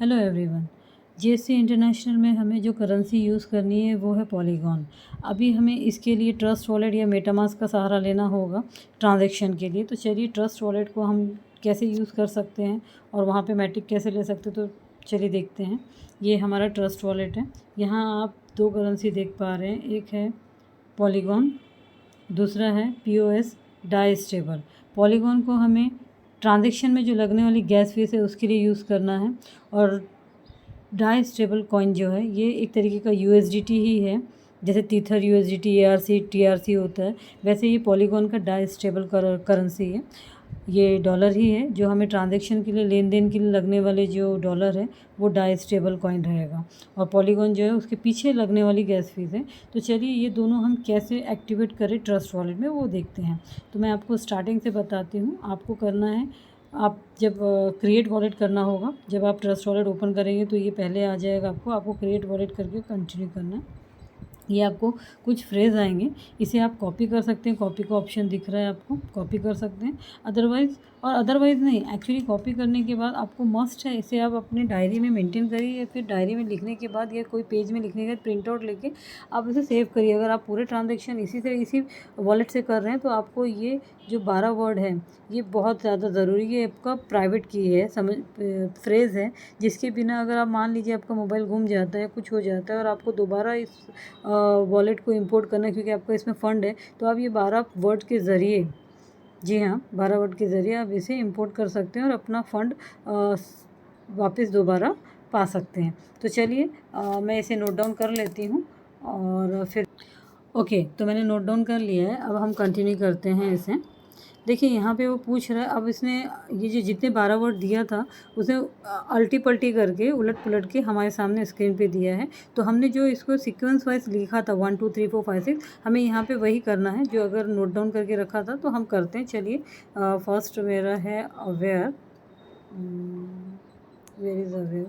Hello everyone. GSC international में हमें जो करेंसी यूज़ करनी है वो है पॉलीगॉन। अभी हमें इसके लिए ट्रस्ट वॉलेट या मेटामास्क का सहारा लेना होगा ट्रांजैक्शन के लिए। तो चलिए ट्रस्ट वॉलेट को हम कैसे यूज़ कर सकते हैं और वहाँ पे मैटिक कैसे ले सकते हैं, तो चलिए देखते हैं। ये हमारा ट्रस्ट वॉलेट है। यहाँ आप दो करेंसी देख पा रहे हैं, एक है पॉलीगॉन, दूसरा है POS डाई स्टेबल। पॉलीगॉन को हमें ट्रांजैक्शन में जो लगने वाली गैस फीस है उसके लिए यूज़ करना है, और डाई स्टेबल कॉइन जो है ये एक तरीके का USDT ही है। जैसे टीथर USDT, ARC, TRC होता है, वैसे ये पॉलीगॉन का डाई स्टेबल करेंसी है। ये डॉलर ही है जो हमें ट्रांजैक्शन के लिए, लेन देन के लिए लगने वाले जो डॉलर है वो डाई स्टेबल कॉइन रहेगा, और पॉलीगॉन जो है उसके पीछे लगने वाली गैस फीस है। तो चलिए ये दोनों हम कैसे एक्टिवेट करें ट्रस्ट वॉलेट में वो देखते हैं। तो मैं आपको स्टार्टिंग से बताती हूँ। आपको करना है, आप जब क्रिएट वॉलेट करना होगा, जब आप ट्रस्ट वॉलेट ओपन करेंगे तो ये पहले आ जाएगा। आपको क्रिएट वॉलेट करके कंटिन्यू करना है। ये आपको कुछ फ्रेज़ आएंगे, इसे आप कॉपी कर सकते हैं। कॉपी का ऑप्शन दिख रहा है, आपको कॉपी कर सकते हैं। अदरवाइज़ नहीं, एक्चुअली कॉपी करने के बाद आपको मस्ट है इसे आप अपनी डायरी में मेंटेन करिए, या फिर डायरी में लिखने के बाद या कोई पेज में लिखने के बाद प्रिंट आउट लेके आप इसे सेव करिए। अगर आप पूरे ट्रांजेक्शन इसी वॉलेट से कर रहे हैं तो आपको ये जो 12 वर्ड है ये बहुत ज़्यादा ज़रूरी है। आपका प्राइवेट की है, फ्रेज़ है, जिसके बिना अगर आप मान लीजिए आपका मोबाइल गुम जाता है, कुछ हो जाता है और आपको दोबारा इस वॉलेट को इंपोर्ट करना है क्योंकि आपका इसमें फ़ंड है, तो आप ये 12 वर्ड के ज़रिए, जी हाँ 12 वर्ड के ज़रिए आप इसे इंपोर्ट कर सकते हैं और अपना फ़ंड वापस दोबारा पा सकते हैं। तो चलिए मैं इसे नोट डाउन कर लेती हूँ और फिर ओके, तो मैंने नोट डाउन कर लिया है। अब हम कंटिन्यू करते हैं इसे। देखिए यहाँ पे वो पूछ रहा है, अब इसने ये जो जितने 12 वर्ड दिया था उसे अल्टी पल्टी करके उलट पुलट के हमारे सामने स्क्रीन पे दिया है। तो हमने जो इसको सीक्वेंस वाइज लिखा था 1 2 3 4 5 6, हमें यहाँ पे वही करना है जो अगर नोट डाउन करके रखा था। तो हम करते हैं। चलिए फर्स्ट मेरा है अवेयर, वेयर इज़ अवेयर,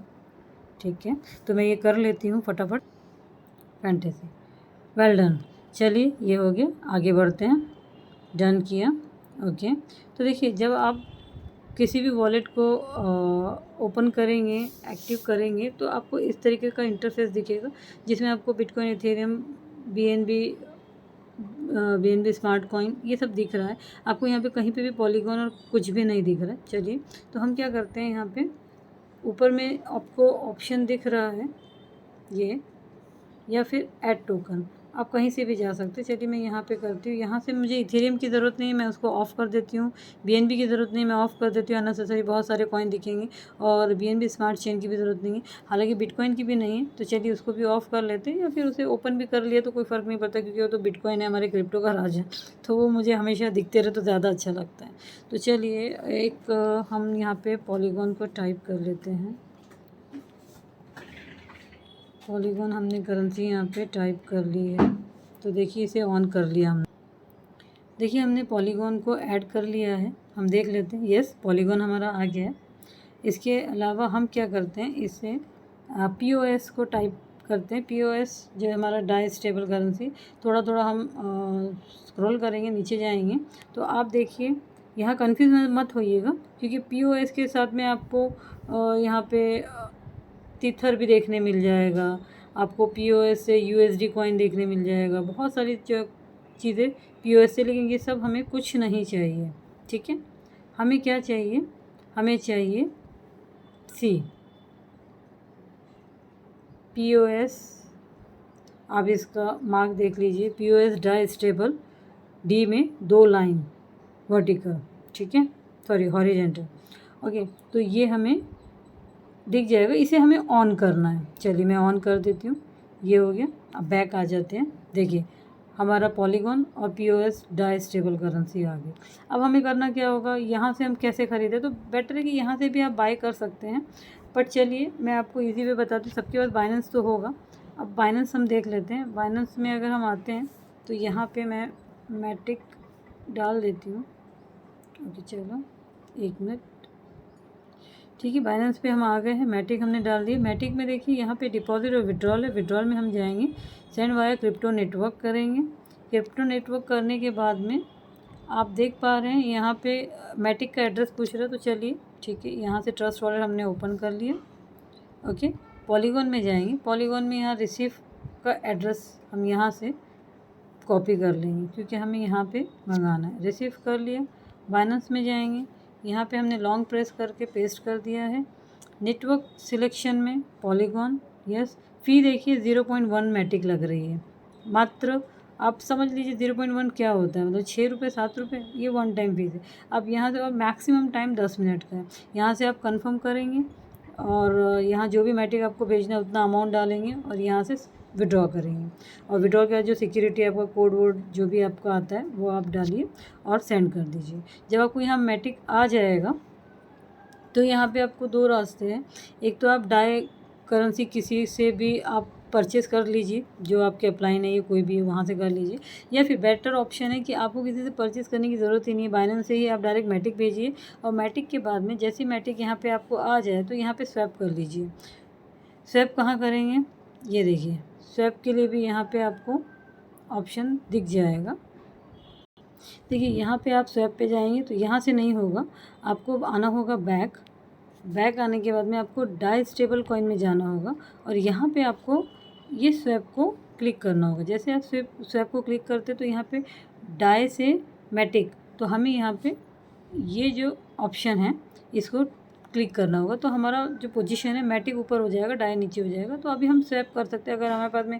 ठीक है। तो मैं ये कर लेती हूँ फटाफट। Fantasy, well done. चलिए ये हो गया, आगे बढ़ते हैं। डन किया, ओके। तो देखिए जब आप किसी भी वॉलेट को ओपन करेंगे, एक्टिव करेंगे, तो आपको इस तरीके का इंटरफेस दिखेगा जिसमें आपको bitcoin, Ethereum, BNB smart coin ये सब दिख रहा है। आपको यहाँ पे कहीं पे भी पॉलीगॉन और कुछ भी नहीं दिख रहा है। चलिए तो हम क्या करते हैं, यहाँ पे ऊपर में आपको ऑप्शन दिख रहा है ये, या फिर ऐड टोकन, आप कहीं से भी जा सकते हैं। चलिए मैं यहाँ पे करती हूँ। यहाँ से मुझे इथेरियम की ज़रूरत नहीं है, मैं उसको ऑफ़ कर देती हूँ। BNB की ज़रूरत नहीं, मैं ऑफ़ कर देती हूँ, अननेसेसरी बहुत सारे कॉइन दिखेंगे। और BNB स्मार्ट चेन की भी ज़रूरत नहीं है, हालांकि बिटकॉइन की भी नहीं है। तो चलिए उसको भी ऑफ़ कर लेते हैं, या फिर उसे ओपन भी कर लिया तो कोई फ़र्क नहीं पड़ता, क्योंकि वो तो बिटकॉइन है, हमारे क्रिप्टो का राज है, तो वो मुझे हमेशा दिखते रहे तो ज़्यादा अच्छा लगता है। तो चलिए एक हम यहाँ पर पॉलीगॉन को टाइप कर लेते हैं। पॉलीगॉन हमने करेंसी यहाँ पे टाइप कर ली है। तो देखिए इसे ऑन कर लिया हमने। देखिए हमने पॉलीगॉन को ऐड कर लिया है। हम देख लेते हैं, यस पॉलीगॉन हमारा आ गया है। इसके अलावा हम क्या करते हैं, इसे POS को टाइप करते हैं। POS जो है हमारा डाई स्टेबल करेंसी। थोड़ा थोड़ा हम स्क्रॉल करेंगे, नीचे जाएंगे तो आप देखिए यहाँ कन्फ्यूज मत होइएगा, क्योंकि POS के साथ में आपको यहाँ पे टीथर भी देखने मिल जाएगा, आपको POS से USD कॉइन देखने मिल जाएगा, बहुत सारी चीज़ें POS से। लेकिन ये सब हमें कुछ नहीं चाहिए, ठीक है। हमें क्या चाहिए, हमें चाहिए POS। आप इसका मार्क देख लीजिए, POS डाई स्टेबल, D में 2 लाइन वर्टिकल, ठीक है, सॉरी हॉरिजेंटल, ओके। तो ये हमें दिख जाएगा, इसे हमें ऑन करना है। चलिए मैं ऑन कर देती हूँ, ये हो गया। अब बैक आ जाते हैं। देखिए हमारा पॉलीगॉन और POS डाई स्टेबल करेंसी आ गई। अब हमें करना क्या होगा, यहाँ से हम कैसे ख़रीदें, तो बेटर है कि यहाँ से भी आप बाय कर सकते हैं। बट चलिए मैं आपको इजी वे बताती हूँ। सबके पास बाइनेंस तो होगा। अब बाइनेंस हम देख लेते हैं। बाइनेंस में अगर हम आते हैं तो यहाँ पर मैं मैटिक डाल देती हूँ। ओके चलो 1 मिनट, ठीक है। बाइनेंस पे हम आ गए हैं, मैटिक हमने डाल दी। मैटिक में देखिए यहाँ पे डिपॉजिट और विड्रॉल है। विड्रॉल में हम जाएंगे, सेंड वाया क्रिप्टो नेटवर्क करेंगे। क्रिप्टो नेटवर्क करने के बाद में आप देख पा रहे हैं यहाँ पे मैटिक का एड्रेस पूछ रहा है। तो चलिए ठीक है, यहाँ से ट्रस्ट वॉलेट हमने ओपन कर लिया। ओके, पॉलीगॉन में जाएंगे। पॉलीगॉन में यहाँ रिसीव का एड्रेस हम यहाँ से कॉपी कर लेंगे क्योंकि हमें यहाँ पे मंगाना है। रिसीव कर लिया। बाइनेंस में जाएंगे, यहाँ पे हमने लॉन्ग प्रेस करके पेस्ट कर दिया है। नेटवर्क सिलेक्शन में पॉलीगॉन, यस। फ़ी देखिए 0.1 मैटिक लग रही है मात्र। आप समझ लीजिए 0.1 क्या होता है, मतलब 6 रुपये 7 रुपये, ये वन टाइम फीस है। अब यहाँ से और मैक्सिमम टाइम 10 मिनट का है। यहाँ से आप कंफर्म करेंगे और यहाँ जो भी मैटिक आपको भेजना है उतना अमाउंट डालेंगे और यहाँ से विड्रॉ करेंगे। और विड्रॉ के बाद जो सिक्योरिटी आपका कोड वोड जो भी आपका आता है वो आप डालिए और सेंड कर दीजिए। जब आपको यहाँ मैटिक आ जाएगा तो यहाँ पे आपको दो रास्ते हैं। एक तो आप डाई करेंसी किसी से भी आप परचेज़ कर लीजिए, जो आपके अपलाइन है या कोई भी है वहाँ से कर लीजिए, या फिर बेटर ऑप्शन है कि आपको किसी से परचेज़ करने की ज़रूरत ही नहीं है, बाइनेंस से ही आप डायरेक्ट मैटिक भेजिए और मैटिक के बाद में जैसी मैटिक यहाँ पे आपको आ जाए तो यहाँ पे स्वैप कर लीजिए। स्वैप कहाँ करेंगे, ये देखिए, स्वैप के लिए भी यहाँ पे आपको ऑप्शन दिख जाएगा। देखिए यहाँ पे आप स्वैप पे जाएंगे तो यहाँ से नहीं होगा, आपको आना होगा बैक आने के बाद में आपको डाई स्टेबल कॉइन में जाना होगा और यहाँ पे आपको ये स्वैप को क्लिक करना होगा। जैसे आप स्वैप को क्लिक करते तो यहाँ पे डाई से मैटिक, तो हमें यहाँ पे ये जो ऑप्शन है इसको क्लिक करना होगा। तो हमारा जो पोजीशन है मैटिक ऊपर हो जाएगा, डाई नीचे हो जाएगा। तो अभी हम स्वैप कर सकते हैं। अगर हमारे पास में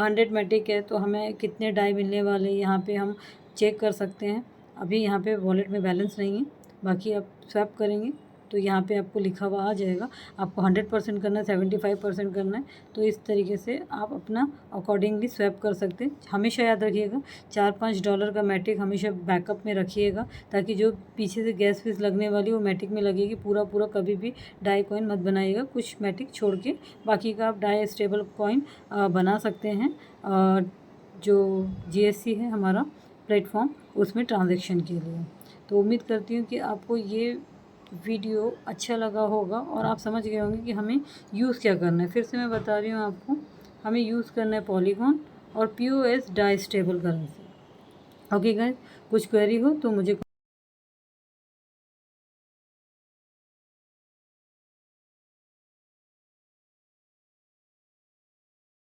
100 मैटिक है तो हमें कितने डाई मिलने वाले यहाँ पे हम चेक कर सकते हैं। अभी यहाँ पे वॉलेट में बैलेंस नहीं है, बाकी आप स्वैप करेंगे तो यहाँ पे आपको लिखा हुआ आ जाएगा। आपको 100% करना है, 75% करना है, तो इस तरीके से आप अपना अकॉर्डिंगली स्वैप कर सकते हैं। हमेशा याद रखिएगा $4-5 का मैटिक हमेशा बैकअप में रखिएगा, ताकि जो पीछे से गैस फीस लगने वाली वो मैटिक में लगेगी। पूरा कभी भी डाई कॉइन मत बनाइएगा, कुछ मैटिक छोड़ के बाकी का आप डाई स्टेबल कॉइन बना सकते हैं। जो GSC है हमारा प्लेटफॉर्म, उसमें ट्रांजैक्शन के लिए। तो उम्मीद करती हूँ कि आपको ये वीडियो अच्छा लगा होगा और आप समझ गए होंगे कि हमें यूज़ क्या करना है। फिर से मैं बता रही हूँ आपको, हमें यूज़ करना है पॉलीगॉन और POS DAI stable currency. Okay guys, कुछ क्वेरी हो तो मुझे